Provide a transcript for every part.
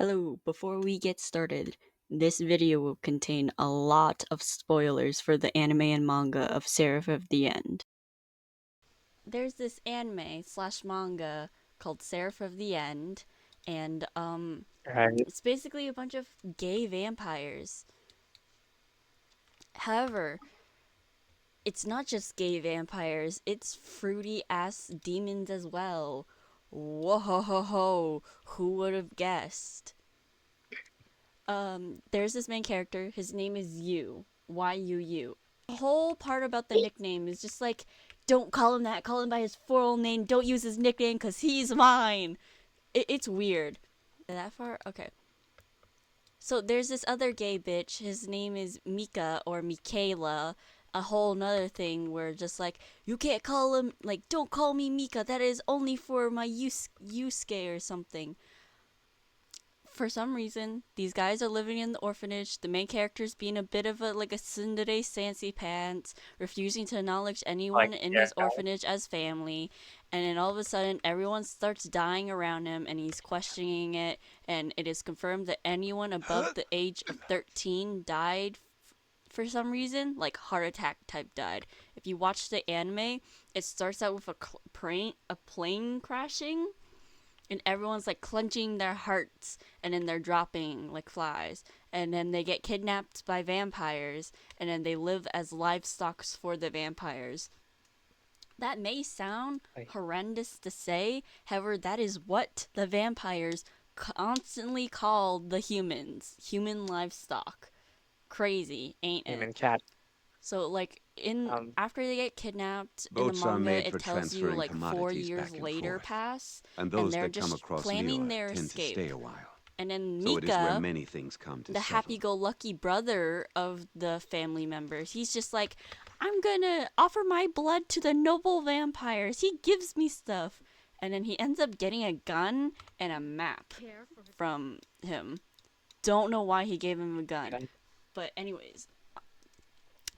Hello, before we get started, this video will contain a lot of spoilers for the anime and manga of Seraph of the End. There's this anime slash manga called Seraph of the End, and Right. it's basically a bunch of gay vampires. However, it's not just gay vampires, it's fruity ass demons as well. Whoa ho ho ho, who would have guessed? There's this main character. His name is Yu. Y-U-U. The whole part about the nickname is just like, don't call him that. Call him by his full name. Don't use his nickname because he's mine. It's weird. That far? Okay. So there's this other gay bitch. His name is Mika or Michaela. A whole nother thing where just like, you can't call him, like, don't call me Mika. That is only for my Yusuke or something. For some reason, these guys are living in the orphanage. The main character's being a bit of a like a tsundere fancy pants, refusing to acknowledge anyone Like, in yeah, his orphanage as family. And then all of a sudden, everyone starts dying around him, and he's questioning it. And it is confirmed that anyone above the age of 13 died for some reason, like heart attack type died. If you watch the anime, it starts out with a plane crashing and everyone's like clenching their hearts and then they're dropping like flies and then they get kidnapped by vampires and then they live as livestock for the vampires. That may sound like, horrendous to say, however that is what the vampires constantly call the humans, human livestock. Crazy, ain't it? human cat. So like in Um, after they get kidnapped in the Boats are manga, made it for tells you transferring like 4 commodities years back and later forth, pass, and and those they're that come just across planning Muir their tend to stay escape. a while. And then So it is where Mika, many things come to the settle. happy-go-lucky brother of the family members, he's just like, I'm gonna offer my blood to the noble vampires. He gives me stuff, and then he ends up getting a gun and a map from him. Don't know why he gave him a gun, and but anyways,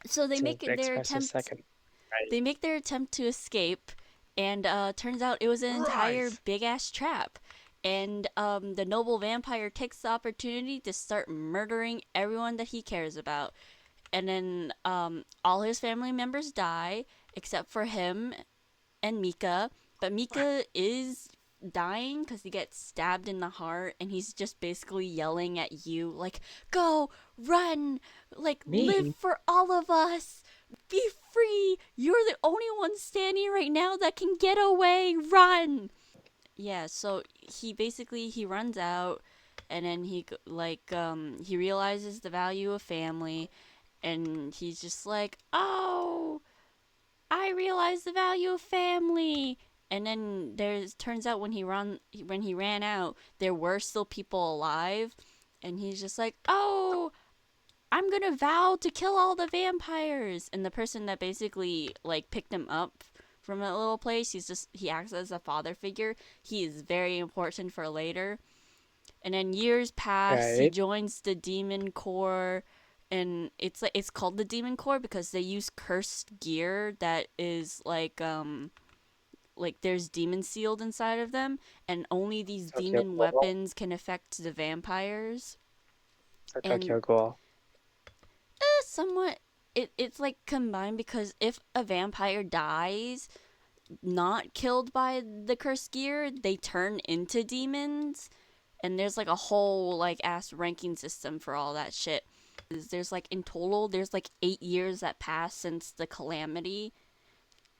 so they to make their express his attempt second. Right. they make their attempt to escape, and turns out it was an entire Right. big ass trap. And the noble vampire takes the opportunity to start murdering everyone that he cares about. And then all his family members die except for him and Mika. But Mika is dying because he gets stabbed in the heart, and he's just basically yelling at you, like, go, run, like, live Me? for all of us, be free. You're the only one standing right now that can get away, run. Yeah, so he runs out, and then he realizes the value of family, and he's just like, oh, I realized the value of family. And then there's turns out when he ran out, there were still people alive, and he's just like, "Oh, I'm going to vow to kill all the vampires." And the person that basically like picked him up from that little place, he acts as a father figure. He is very important for later. And then years pass, he Right. joins the demon corps, and it's called the demon corps because they use cursed gear that is like there's demon sealed inside of them, and only these Tokyo demon Ghoul. weapons can affect the vampires. Or And Tokyo Ghoul. somewhat it's like combined because if a vampire dies not killed by the cursed gear, they turn into demons, and there's like a whole like ass ranking system for all that shit. There's like in total there's like 8 years that passed since the calamity,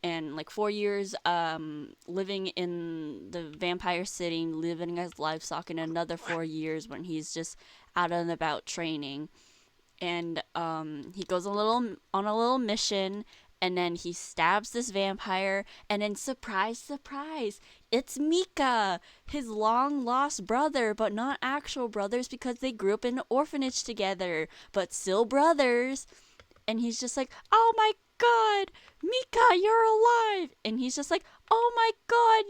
and like 4 years living in the vampire city, living as livestock, and another 4 years when he's just out and about training. And he goes on a little mission, and then he stabs this vampire, and then surprise surprise, it's Mika, his long lost brother, but not actual brothers because they grew up in an orphanage together, but still brothers. And he's just like, oh my god, Mika, you're alive. And he's just like, oh my god,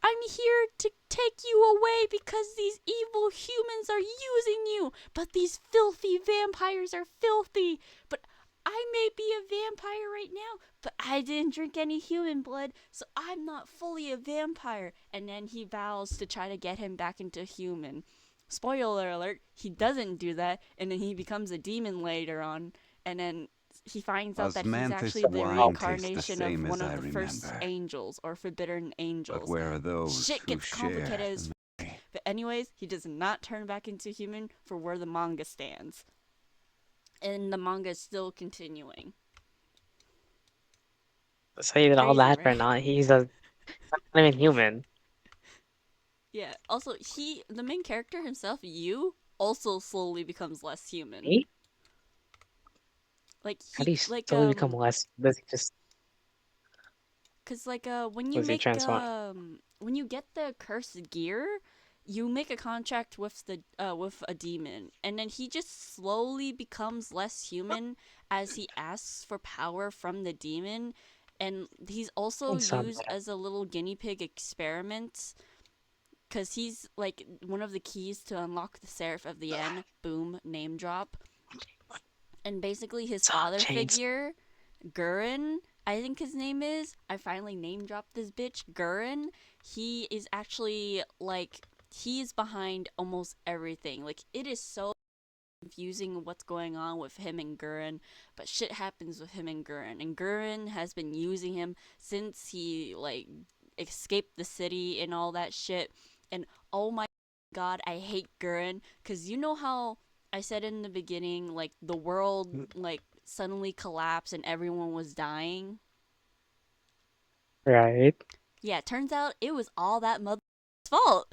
I'm here to take you away because these evil humans are using you. But these filthy vampires are filthy. But I may be a vampire right now, but I didn't drink any human blood, so I'm not fully a vampire. And then he vows to try to get him back into human. spoiler alert, he doesn't do that, and then he becomes a demon later on, and then he finds out that he's Osmanthus actually the Oh, wine tastes the reincarnation of same one as of I the first remember. angels or forbidden But angels. where are those Shit who gets share complicated the as memory? but anyways, he does not turn back into human for where the manga stands. And the manga is still continuing. so he did all Crazy, that for right? not. He's a not even human. Yeah. Also, the main character himself, Yu, also slowly becomes less human. Me? Like How do you like slowly become less? Does he just cuz like does he transform? when you get the cursed gear, you make a contract with a demon, and then he just slowly becomes less human as he asks for power from the demon, and he's also It's not used bad. as a little guinea pig experiment because he's like one of the keys to unlock the seraph of the end. Boom, name drop. And basically his It's on father chains. figure, Gurren, I think his name is. I finally name dropped this bitch, Gurren. He is actually like he's behind almost everything. Like it is so confusing what's going on with him and Gurren, but shit happens with him and Gurren has been using him since he like escaped the city and all that shit. And oh my god, I hate Gurren because you know how I said in the beginning, like the world like suddenly collapsed and everyone was dying. Right. Yeah, it turns out it was all that mother's fault.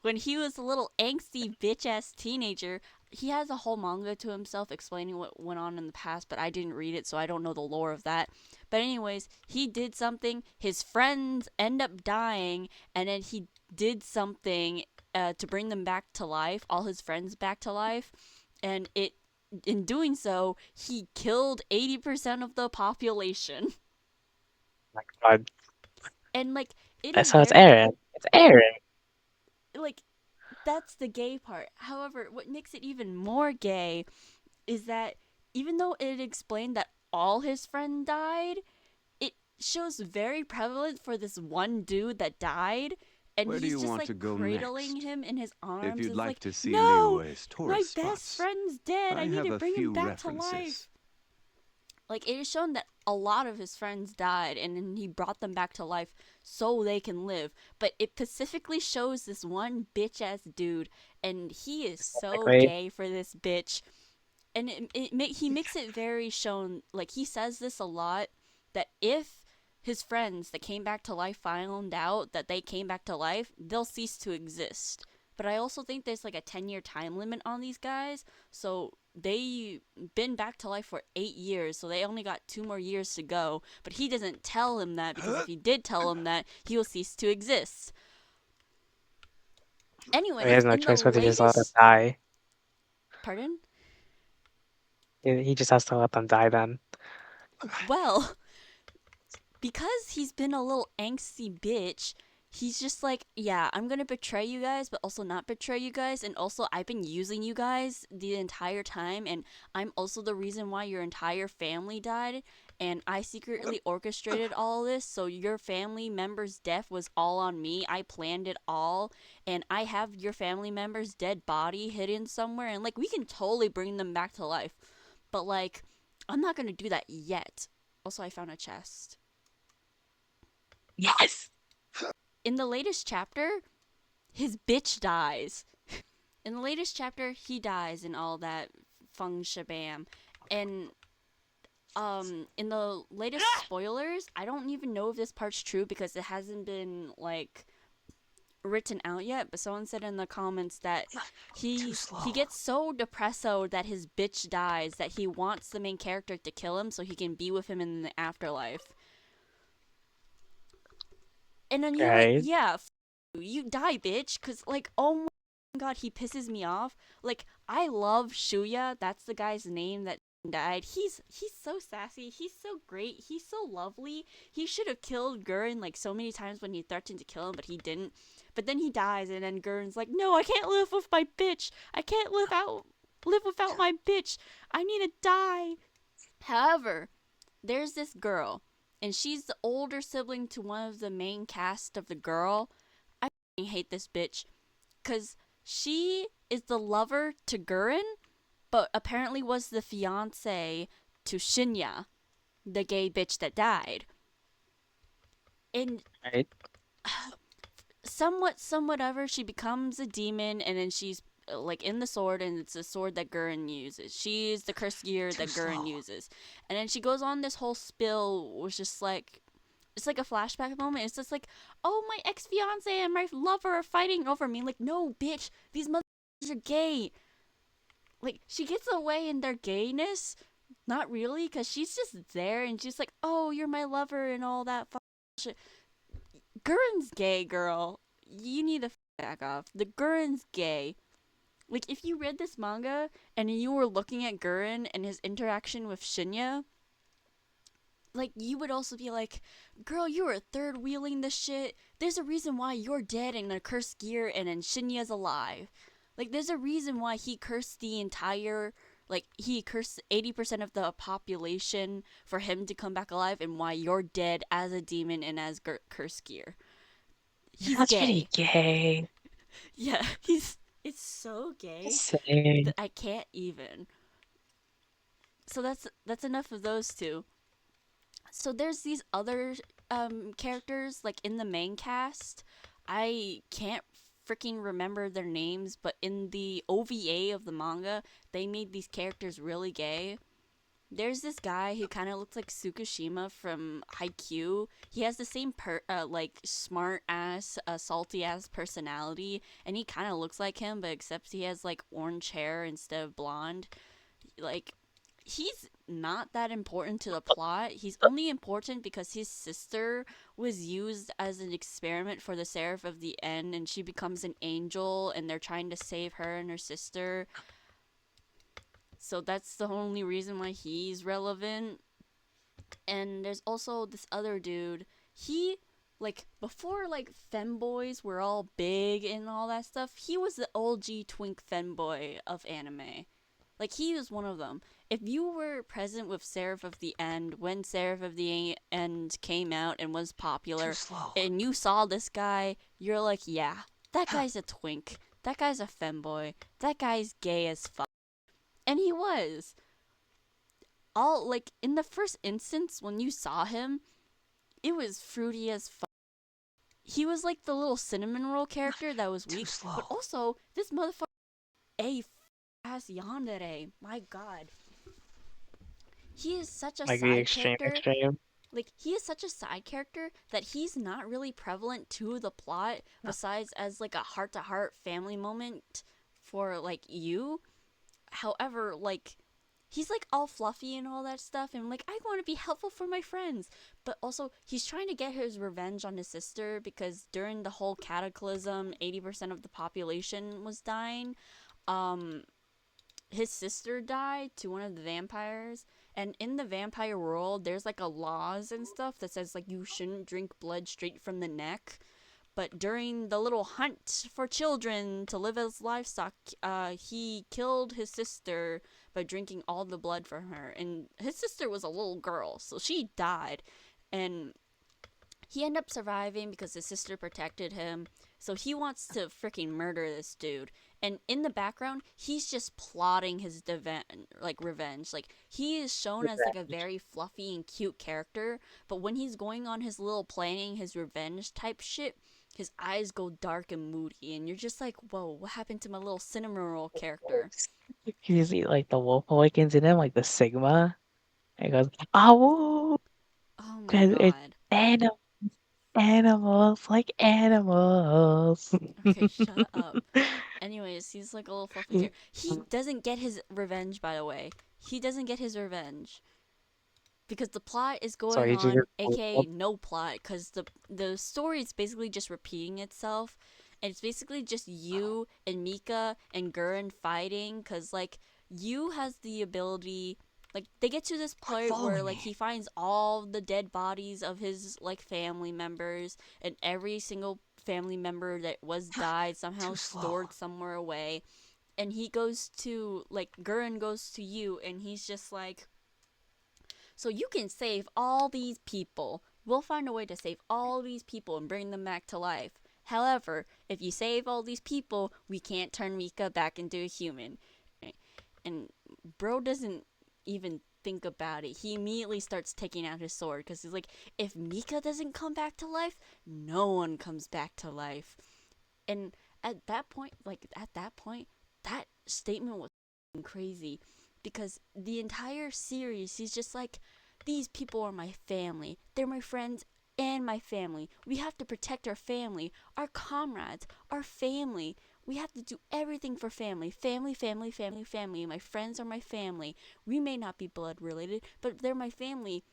When he was a little angsty bitch ass teenager, he has a whole manga to himself explaining what went on in the past, but I didn't read it, so I don't know the lore of that. But anyways, he did something. His friends end up dying, and then he did something to bring them back to life, all his friends back to life, and it. In doing so, he killed 80% of the population. My God. And like it That's is how it's very Aaron. It's Aaron. like that's the gay part. However, what makes it even more gay is that even though it explained that all his friends died, it shows very prevalent for this one dude that died, and Where do he's you just want like to go cradling next? him in his If arms. you'd It's like like, to see no, Liyue's my tourist best spots, friend's dead. I I need have to a bring him few back to life. references. Like it is shown that a lot of his friends died and then he brought them back to life so they can live, but it specifically shows this one bitch ass dude, and he is so Specifically. gay for this bitch. And he makes it very shown, like he says this a lot, that if his friends that came back to life found out that they came back to life, they'll cease to exist. But I also think there's like a 10-year time limit on these guys, so they been back to life for 8 years, so they only got 2 more years to go. But he doesn't tell him that, because if he did tell him that, he will cease to exist. He Anyways, has no in the choice but to just let them latest, die. pardon, He just has to let them die then. well, because he's been a little angsty bitch, he's just like, yeah, I'm gonna betray you guys, but also not betray you guys. And also, I've been using you guys the entire time, and I'm also the reason why your entire family died. And I secretly orchestrated all this, so your family member's death was all on me. I planned it all, and I have your family member's dead body hidden somewhere, and like, we can totally bring them back to life. But like, I'm not gonna do that yet. Also, I found a chest. Yes. In the latest chapter, his bitch dies. In the latest chapter, he dies and all that fung shabam. And in the latest spoilers, I don't even know if this part's true because it hasn't been like written out yet, but someone said in the comments that Too he slow. gets so depressed that his bitch dies that he wants the main character to kill him so he can be with him in the afterlife. And then you're like, Right. yeah, you die, bitch. Cause like, oh my god, he pisses me off. Like, I love Shuya. That's the guy's name that died. He's so sassy. He's so great. He's so lovely. He should have killed Gurren like so many times when he threatened to kill him, but he didn't. But then he dies, and then Gurren's like, no, I can't live with my bitch. I can't live without my bitch. I need to die. However, there's this girl, and she's the older sibling to one of the main cast of the girl. I hate this bitch, cause She is the lover to Gurren, but apparently was the fiance to Shinya, the gay bitch that died. And Right? somewhat ever, she becomes a demon, and then she's like in the sword, and it's a sword that Gurren uses. She's the cursed gear Too that Gurren slow. uses. And then she goes on this whole spill, which just like it's like a flashback moment. It's just like, oh, my ex fiance and my lover are fighting over me. Like, no, bitch, these motherfuckers are gay. Like, she gets away in their gayness. Not really, because she's just there and she's like, oh, you're my lover and all that shit. Gurren's gay, girl. You need to back off. The Gurren's gay. Like, if you read this manga and you were looking at Gurren and his interaction with Shinya, like, you would also be like, girl, you were third wheeling this shit. There's a reason why you're dead in a cursed gear and then Shinya's alive. Like, there's a reason why he cursed the entire, like, he cursed 80% of the population for him to come back alive, and why you're dead as a demon and as cursed gear. Yeah, He's that's pretty gay. gay. Yeah, he's, it's so gay Insane. that I can't even. So that's enough of those two. So there's these other characters like in the main cast. I can't freaking remember their names, but in the OVA of the manga, they made these characters really gay. There's this guy who kind of looks like Tsukushima from Haikyuu. He has the same like smart ass, salty ass personality, and he kind of looks like him, but except he has like orange hair instead of blonde. Like, he's not that important to the plot. He's only important because his sister was used as an experiment for the Seraph of the End, and she becomes an angel, and they're trying to save her and her sister. So that's the only reason why he's relevant. And there's also this other dude. He, like, before, like, femboys were all big and all that stuff, he was the OG twink femboy of anime. Like, he was one of them. If you were present with Seraph of the End when Seraph of the End came out and was Too popular, slow. and you saw this guy, you're like, yeah, that guy's a twink. That guy's a femboy. That guy's gay as fuck. And he was. All, like, in the first instance when you saw him, it was fruity as fuck. He was like the little cinnamon roll character that was Too weak, but slow. also, this motherfucker, a ass yandere. My god. He is such a Like the side extreme character. extreme. Like, he is such a side character that he's not really prevalent to the plot, besides as like a heart to heart family moment for like you. However, like, he's like all fluffy and all that stuff, and like, I want to be helpful for my friends, but also he's trying to get his revenge on his sister because during the whole cataclysm 80% of the population was dying. um his sister died to one of the vampires, and in the vampire world there's like a laws and stuff that says like you shouldn't drink blood straight from the neck. But during the little hunt for children to live as livestock, he killed his sister by drinking all the blood from her. And his sister was a little girl, so she died. And he ended up surviving because his sister protected him. So he wants to freaking murder this dude. And in the background, he's just plotting his like revenge. Like, he is shown as like a very fluffy and cute character, but when he's going on his little planning his revenge type shit, his eyes go dark and moody, and you're just like, whoa, what happened to my little cinnamon roll character? You see like the wolf awakens in him, like the Sigma. And it goes, oh, Oh my because it's god. animals, like animals. Okay, shut up. Anyways, he's like a little fluffy character. He doesn't get his revenge, by the way. He doesn't get his revenge because the plot is So going he just on, aka no plot, because the story is basically just repeating itself, and it's basically just you and Mika and Gurren fighting, because like you has the ability. Like, they get to this quit point where following like me. he finds all the dead bodies of his like family members, and every single family member that was died somehow Too slow. stored somewhere away. And he goes to like Gurren goes to you, and he's just like, so you can save all these people. We'll find a way to save all these people and bring them back to life. However, if you save all these people, we can't turn Mika back into a human. And bro doesn't even think about it. He immediately starts taking out his sword because he's like, if Mika doesn't come back to life, no one comes back to life. And at that point, that statement was crazy because the entire series, he's just like, these people are my family. They're my friends and my family. We have to protect our family, our comrades, our family. We have to do everything for family. Family, family, family, family. My friends are my family. We may not be blood related, but they're my family.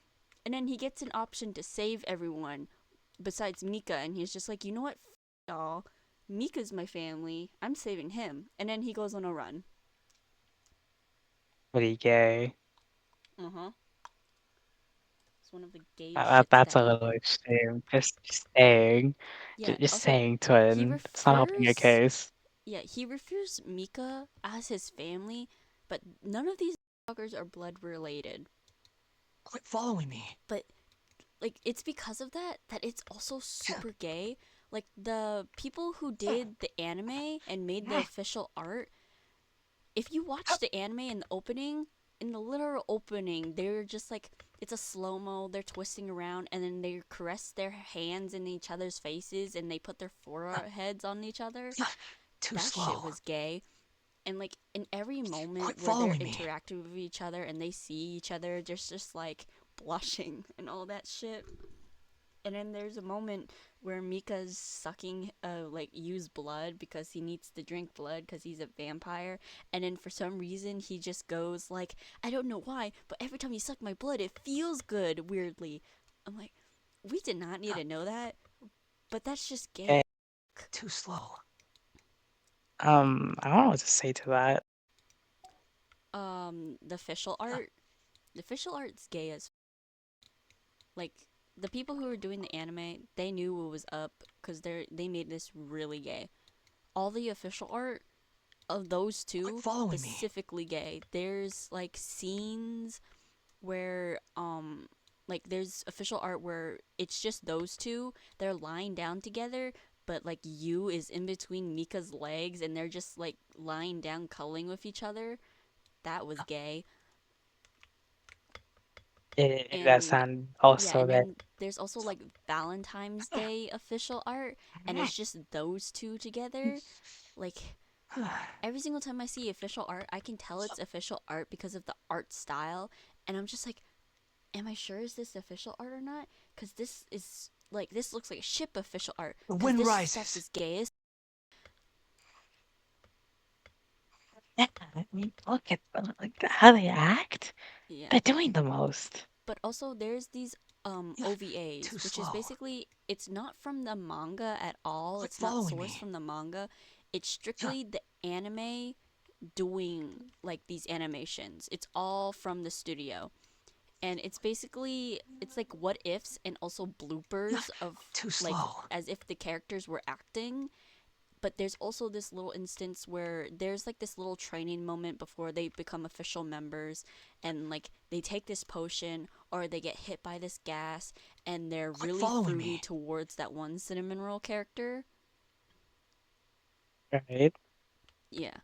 And then he gets an option to save everyone besides Mika, and he's just like, you know what? Y'all. Mika's my family. I'm saving him. And then he goes on a run. Pretty gay. Uh huh. It's one of the gayest That, shits that's that a he. little extreme. Just saying. Yeah. Just Also, saying, he twin. It's not helping your refers. case. Yeah, he refers Mika as his family, but none of these fuckers are blood related. Quit following me. But like, it's because of that it's also super gay. Like the people who did the anime and made the official art, if you watch the anime in the opening, in the literal opening, they're just like, it's a slow mo. They're twisting around and then they caress their hands in each other's faces and they put their foreheads on each other. Too That shit slow. was gay. And like in every moment Quit where they're following me. interacting with each other and they see each other, just like blushing and all that shit. And then there's a moment where Mika's sucking like used blood because he needs to drink blood because he's a vampire. And then for some reason he just goes like, I don't know why, but every time you suck my blood it feels good weirdly. I'm like, we did not need to know that, but that's just gay. Okay. Too slow. I don't know what to say to that. The official art, the official art's gay as like the people who were doing the anime, they knew what was up because they made this really gay. All the official art of those Quit two following me. specifically gay. There's like scenes where like there's official art where it's just those two. They're lying down together, but like you is in between Mika's legs and they're just like lying down cuddling with each other. That was gay. That And sound yeah, also and that. then there's also like Valentine's Day official art and it's just those two together. Like every single time I see official art, I can tell it's official art because of the art style, and I'm just like, am I sure is this official art or not? Because this is like this looks like a ship official art. The Because wind this stuff rises. is gay as Yeah, I mean, look at like how they act. yeah. They're doing the most. But also there's these OVAs, Too which is slow. basically it's not from the manga at all. Quit It's not following sourced me. from the manga. It's strictly the anime doing like these animations. It's all from the studio. And it's basically it's like what ifs and also bloopers of Too like slow. as if the characters were acting, but there's also this little instance where there's like this little training moment before they become official members, and like they take this potion or they get hit by this gas and they're Quit really following fruity me. towards that one cinnamon roll character. Right? Yeah,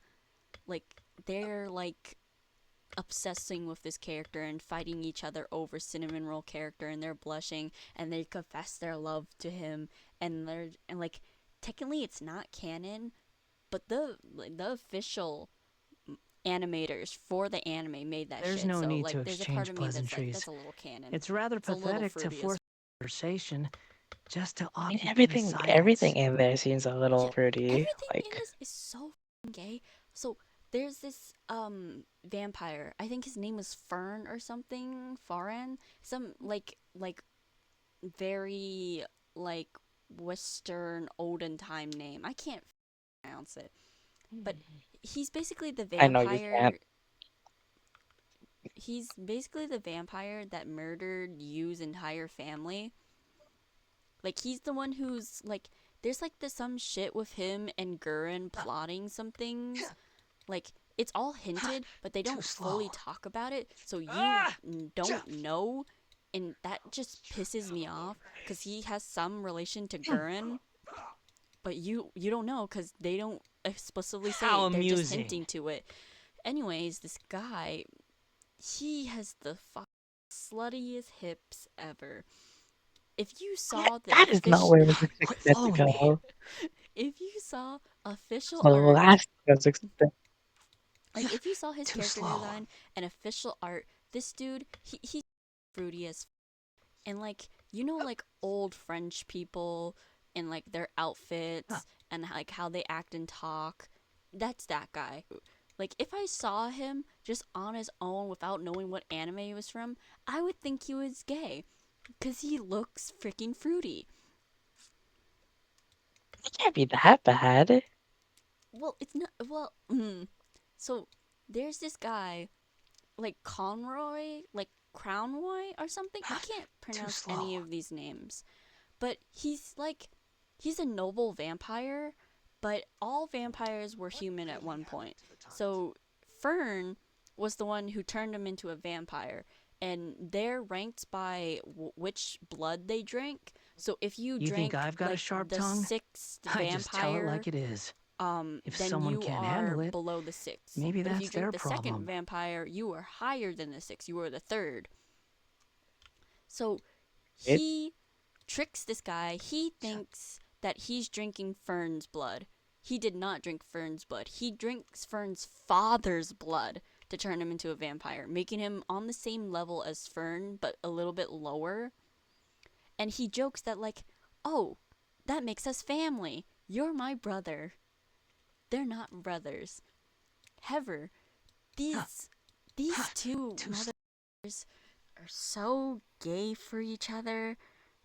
like they're like obsessing with this character and fighting each other over cinnamon roll character, and they're blushing and they confess their love to him, and they're and like technically it's not canon, but the official animators for the anime made that There's shit, no so need to like there's a part exchange of me that's like that's pleasantries. a little canon. It's rather It's a little pathetic to fruity as force conversation just to I mean, occupy everything silence. in there seems a little yeah. fruity. Everything in Like, this is so gay. So there's this vampire, I think his name was Fern or something, Faran, some like very like Western olden time name. I can't pronounce it, but he's basically the I know you can't. vampire. He's basically the vampire that murdered Yu's entire family. Like he's the one who's like, there's like this some shit with him and Gurren plotting some things. Like it's all hinted, but they Too don't fully slow. talk about it, so you don't know, and that just pisses me off because he has some relation to Gurren. but you don't know because they don't explicitly say How it. They're just amusing. hinting to it. Anyways, this guy, he has the sluttiest hips ever. If you saw the That is not where I was Quit expecting that to following me. go. if you saw official The art, last thing I was expecting. like if you saw his Too character slow. design and official art, this dude, he's fruity as and like you know like old French people and like their outfits and like how they act and talk. That's that guy. Like if I saw him just on his own without knowing what anime he was from, I would think he was gay cuz he looks freaking fruity. It can't be that bad. Well, it's not so there's this guy like Conroy, like Crownroy or something. I can't Too pronounce any slow. of these names. But he's a noble vampire, but all vampires were human at one point. So Fern was the one who turned him into a vampire, and they're ranked by which blood they drink. So if you You think drink I've got a like sharp the tongue? sixth I just tell it vampire, like it is. If then someone you can't are handle it, below the sixth. maybe But if you that's drink their the second problem. vampire, you are higher than the sixth. You are the third. So It, he tricks this guy. He thinks that he's drinking Fern's blood. He did not drink Fern's blood. He drinks Fern's father's blood to turn him into a vampire, making him on the same level as Fern, but a little bit lower. And he jokes that, like, oh, that makes us family. You're my brother. They're not brothers. However, these two Too slow. mothers are so gay for each other.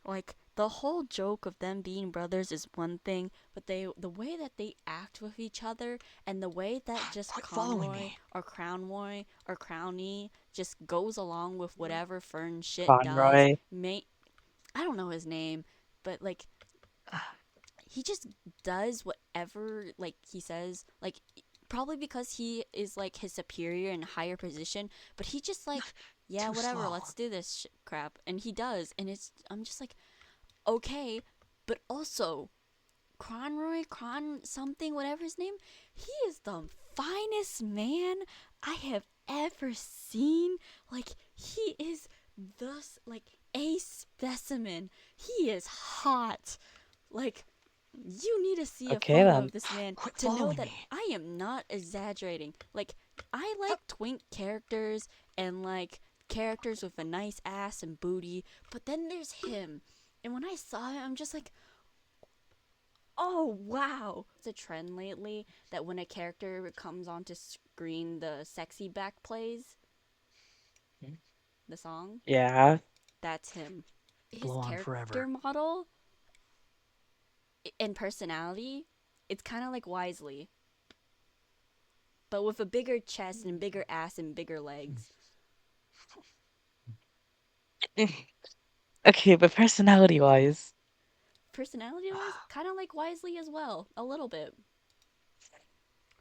Like the whole joke of them being brothers is one thing, but the way that they act with each other and the way that just Quit following Conroy me. or Crownroy or Crowny just goes along with whatever Fern shit does, Conroy. I don't know his name, but like he just does whatever like he says, like probably because he is like his superior in higher position, but he just like yeah, Too whatever, slow. let's do this crap, and he does, and I'm just like okay, but also Cron something, whatever his name, he is the finest man I have ever seen. Like he is thus like a specimen. He is hot. Like you need to see a Okay photo then. of this man Quit to know following that me. I am not exaggerating. Like I like twink characters and like characters with a nice ass and booty, but then there's him. And when I saw him, I'm just like, oh wow. It's a trend lately that when a character comes onto screen, the sexy back plays the song. Yeah. That's him. His Blow on character forever. model and personality, it's kind of like Wisely, but with a bigger chest and bigger ass and bigger legs. Okay, but personality wise, Personality wise, kind of like Wisely as well, a little bit.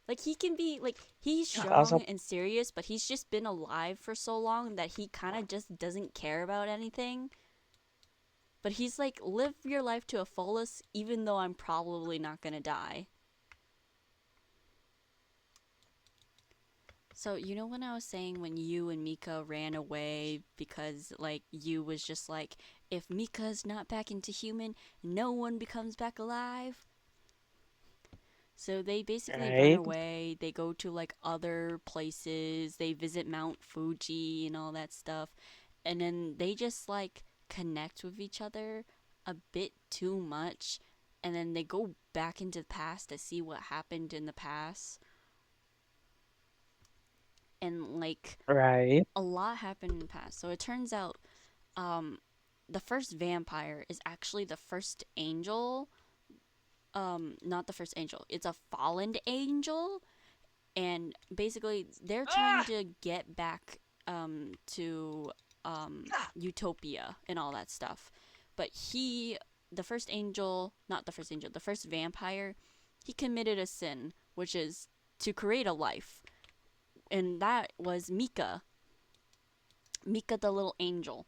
Like he can be like he's strong also and serious, but he's just been alive for so long that he kind of just doesn't care about anything. But he's like live your life to a fullest even though I'm probably not going to die. So, you know when I was saying when you and Mika ran away because like you was just like if Mika's not back into human, no one becomes back alive? So they basically run right? away. They go to like other places. They visit Mount Fuji and all that stuff. And then they just like connect with each other a bit too much. And then they go back into the past to see what happened in the past. And like Right. a lot happened in the past. So it turns out um, the first vampire is actually the first angel. Not the first angel. It's a fallen angel, and basically they're trying to get back to utopia and all that stuff. But the first angel, not the first angel, the first vampire, he committed a sin, which is to create a life, and that was Mika the little angel.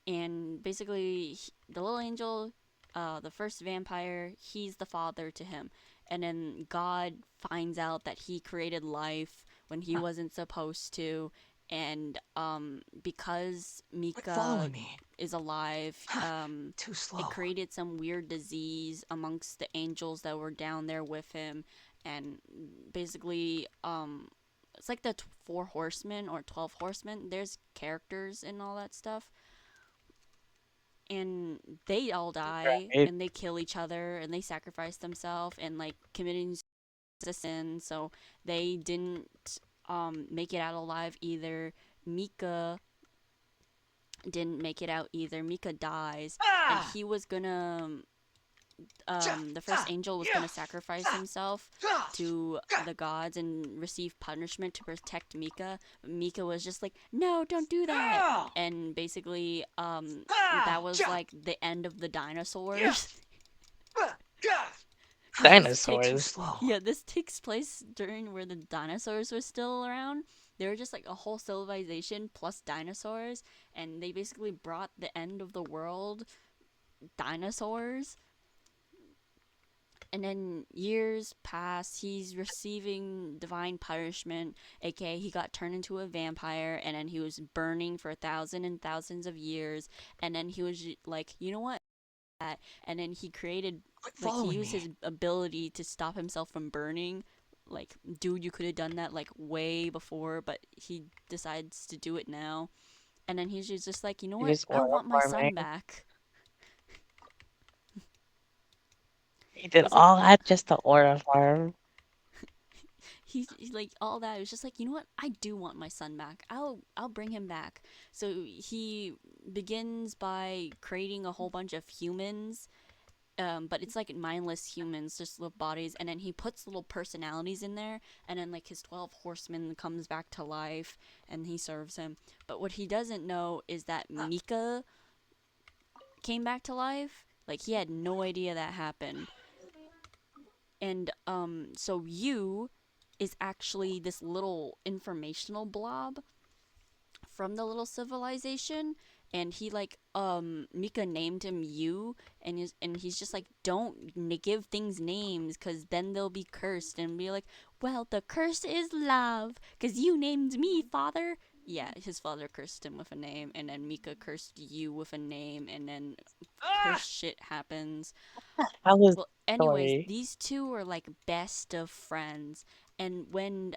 And basically the little angel the first vampire, he's the father to him. And then God finds out that he created life when he wasn't supposed to. And because Quit following Mika me. is alive, Too it slow. created some weird disease amongst the angels that were down there with him. And basically, it's like the four horsemen or 12 horsemen. There's characters and all that stuff, and they all die Right. and they kill each other and they sacrifice themselves and like committing a sin. So they didn't make it out alive either. Mika didn't make it out either. Mika dies, and Ah! he was gonna Cha! the first Ah! angel was Yeah! gonna sacrifice Ah! himself Ah! to Ah! the gods and receive punishment to protect Mika. But Mika was just like, no, don't do that. Ah! And basically, that Ah! was Cha! like the end of the Yeah! dinosaurs. Ah! Ah! Because this takes, Too Dinosaurs. slow. yeah, this takes place during where the dinosaurs were still around. They were just like a whole civilization plus dinosaurs, and they basically brought the end of the world, dinosaurs. And then years pass, he's receiving divine punishment, aka he got turned into a vampire, and then he was burning for thousands and thousands of years, and then he was like, you know what? And then he created, Quit like, he following used his me. ability to stop himself from burning. Like, dude, you could have done that like way before, but he decides to do it now. And then he's just like, you know He what? was I aura want my son farming. back. He did He's like, all that just to aura farm. he's like all that. It was just like, you know what? I do want my son back. I'll bring him back. So he begins by creating a whole bunch of humans, but it's like mindless humans, just little bodies, and then he puts little personalities in there, and then like his 12 horsemen comes back to life, and he serves him. But what he doesn't know is that Ah! Mika came back to life. Like he had no idea that happened. And so you is actually this little informational blob from the little civilization, and he like Mika named him you, and he's just like, don't give things names because then they'll be cursed, and be like, well, the curse is love because you named me father. Yeah, his father cursed him with a name, and then Mika cursed you with a name, and then Ah! cursed shit happens. How was Well, the anyways, story? these two are like best of friends, and when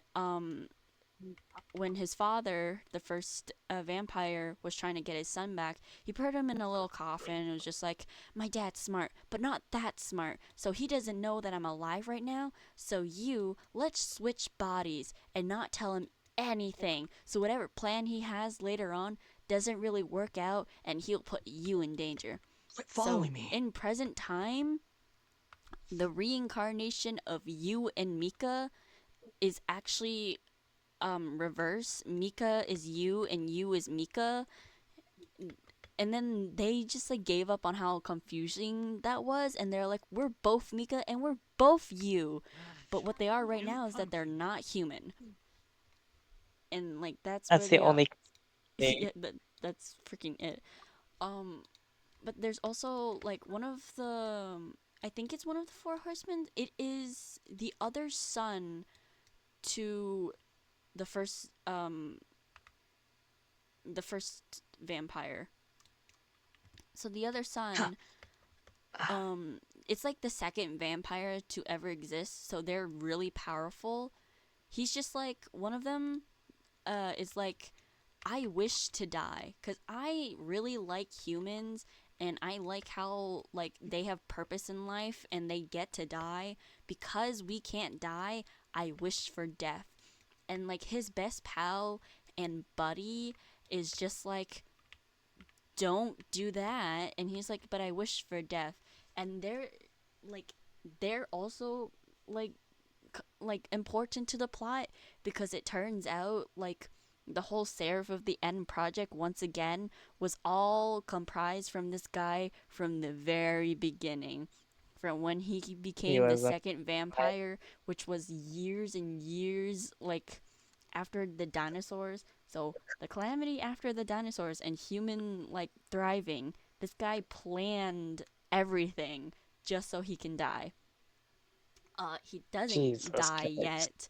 his father, the first vampire, was trying to get his son back, he put him in a little coffin and was just like, my dad's smart, but not that smart. So he doesn't know that I'm alive right now. So let's switch bodies and not tell him anything. So whatever plan he has later on doesn't really work out and he'll put you in danger. Quit So following me. in present time, the reincarnation of you and Mika is actually reverse. Mika is you and you is Mika. And then they just like gave up on how confusing that was, and they're like, we're both Mika and we're both you. But what they are right now is that they're not human. And like that's where That's the they are. only thing. Yeah, that's freaking it. Um but there's also like one of the I think it's one of the four horsemen. It is the other son to the first the first vampire. So the other Ah! son, Ah! it's like the second vampire to ever exist. So they're really powerful. He's just like one of them. Is like, I wish to die because I really like humans and I like how like they have purpose in life and they get to die. Because we can't die, I wish for death. And like his best pal and buddy is just like, don't do that, and he's like, but I wish for death. And like they're also like important to the plot because it turns out like the whole seraph of the end project once again was all comprised from this guy from the very beginning, from when he He became the was a second vampire, which was years and years like after the dinosaurs. So the calamity after the dinosaurs and human like thriving. This guy planned everything just so he can die. He doesn't Jesus die Christ. yet,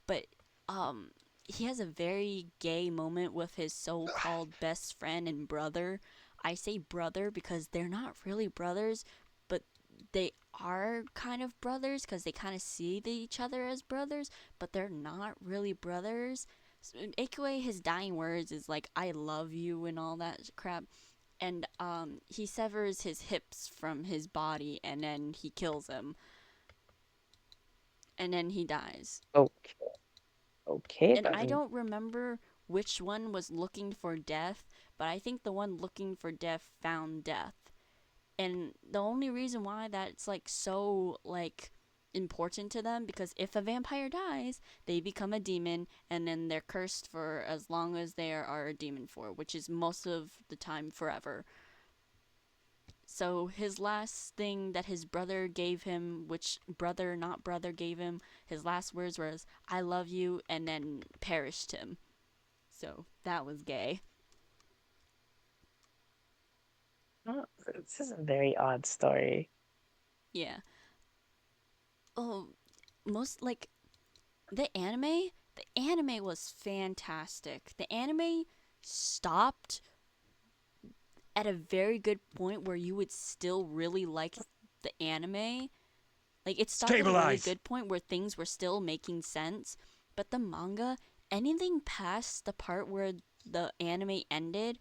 but um he has a very gay moment with his so-called best friend and brother. I say brother because they're not really brothers, but they are kind of brothers because they kind of see each other as brothers, but they're not really brothers. So, aka his dying words is like "I love you" and all that crap, and he severs his hips from his body and then he kills him and then he dies. Okay, okay, And I buddy. don't remember which one was looking for death, but I think the one looking for death found death. And the only reason why that's like so like important to them because if a vampire dies, they become a demon and then they're cursed for as long as they are a demon for, which is most of the time forever. So his last thing that his brother gave him, which brother not brother gave him, his last words was "I love you" and then perished him. So that was gay. Oh, this is a very odd story. Yeah. Oh, most like the anime was fantastic. The anime stopped at a very good point where you would still really like the anime. Like it stopped at a really Stabilize. good point where things were still making sense, but the manga, anything past the part where the anime ended,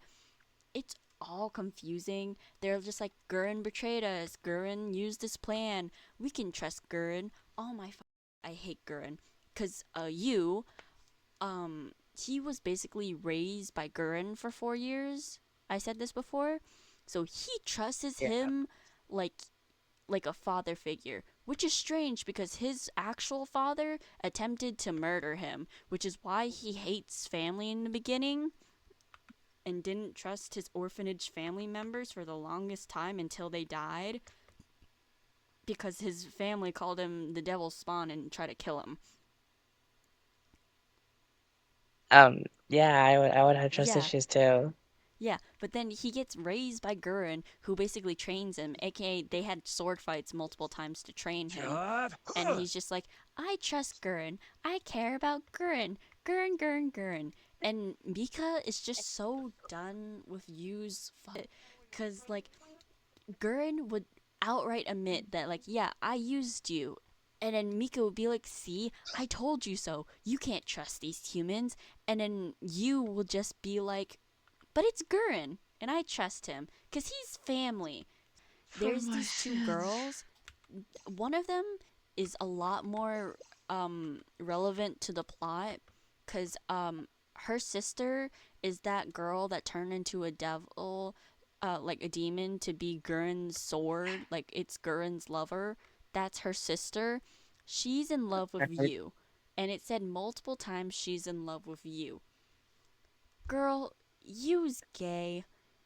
it's all confusing. They're just like Gurren betrayed us. Gurren used this plan. We can trust Gurren. Oh my! I hate Gurren because you he was basically raised by Gurren for 4 years. I said this before, so he trusts Yeah. him like like a father figure, which is strange because his actual father attempted to murder him, which is why he hates family in the beginning and didn't trust his orphanage family members for the longest time until they died because his family called him the devil's spawn and tried to kill him. Yeah, I would have trust Yeah, issues too. yeah, but then he gets raised by Gurren, who basically trains him, aka they had sword fights multiple times to train him. Job. And he's just like, I trust Gurren. I care about Gurren. Gurren, Gurren, Gurren. And Mika is just so done with Yu's because like Gurren would outright admit that like, yeah, I used you. And then Mika would be like, see, I told you so. You can't trust these humans. And then you will just be like, but it's Gurren, and I trust him because he's family. For There's my these two sins. girls. One of them is a lot more relevant to the plot because her sister is that girl that turned into a devil, like a demon to be Gurren's sword, like it's Gurren's lover. That's her sister. She's in love with you, and it said multiple times she's in love with you. Girl, you's gay.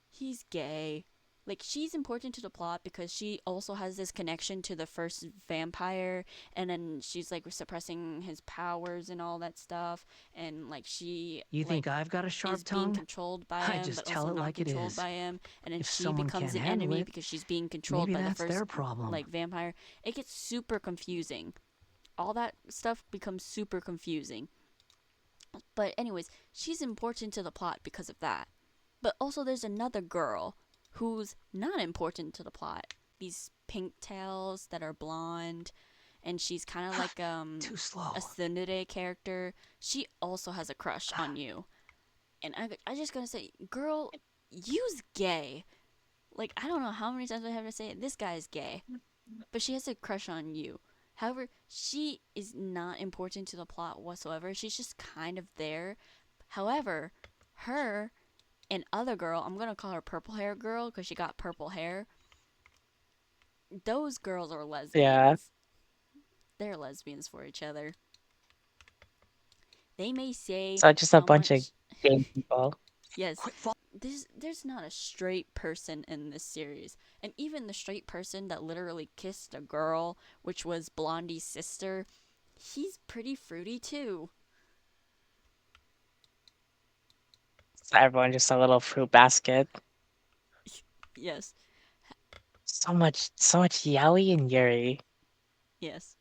He's gay. Like she's important to the plot because she also has this connection to the first vampire and then she's like suppressing his powers and all that stuff and like she You think like I've got a sharp is being tongue? controlled by I him just but also tell it not like it controlled is. by him and then If she someone becomes can't an handle enemy it, because she's being controlled maybe by the that's first their problem. like vampire. It gets super confusing. All that stuff becomes super confusing. But anyways, she's important to the plot because of that. But also there's another girl who's not important to the plot. These pink tails that are blonde and she's kind of like Too a slow. tsundere character. She also has a crush on you. And I just gonna say, girl, you's gay. Like I don't know how many times I have to say it. This guy is gay, but she has a crush on you. However, she is not important to the plot whatsoever. She's just kind of there. However, her and other girl, I'm gonna call her purple hair girl because she got purple hair. Those girls are Yeah. lesbians. They're lesbians for each other. They may say So just a how bunch of much. gay people. Yes, Quit fall. there's not a straight person in this series, and even the straight person that literally kissed a girl, which was Blondie's sister, he's pretty fruity too. So everyone just a little fruit basket. Yes, So much yaoi and yuri. Yes.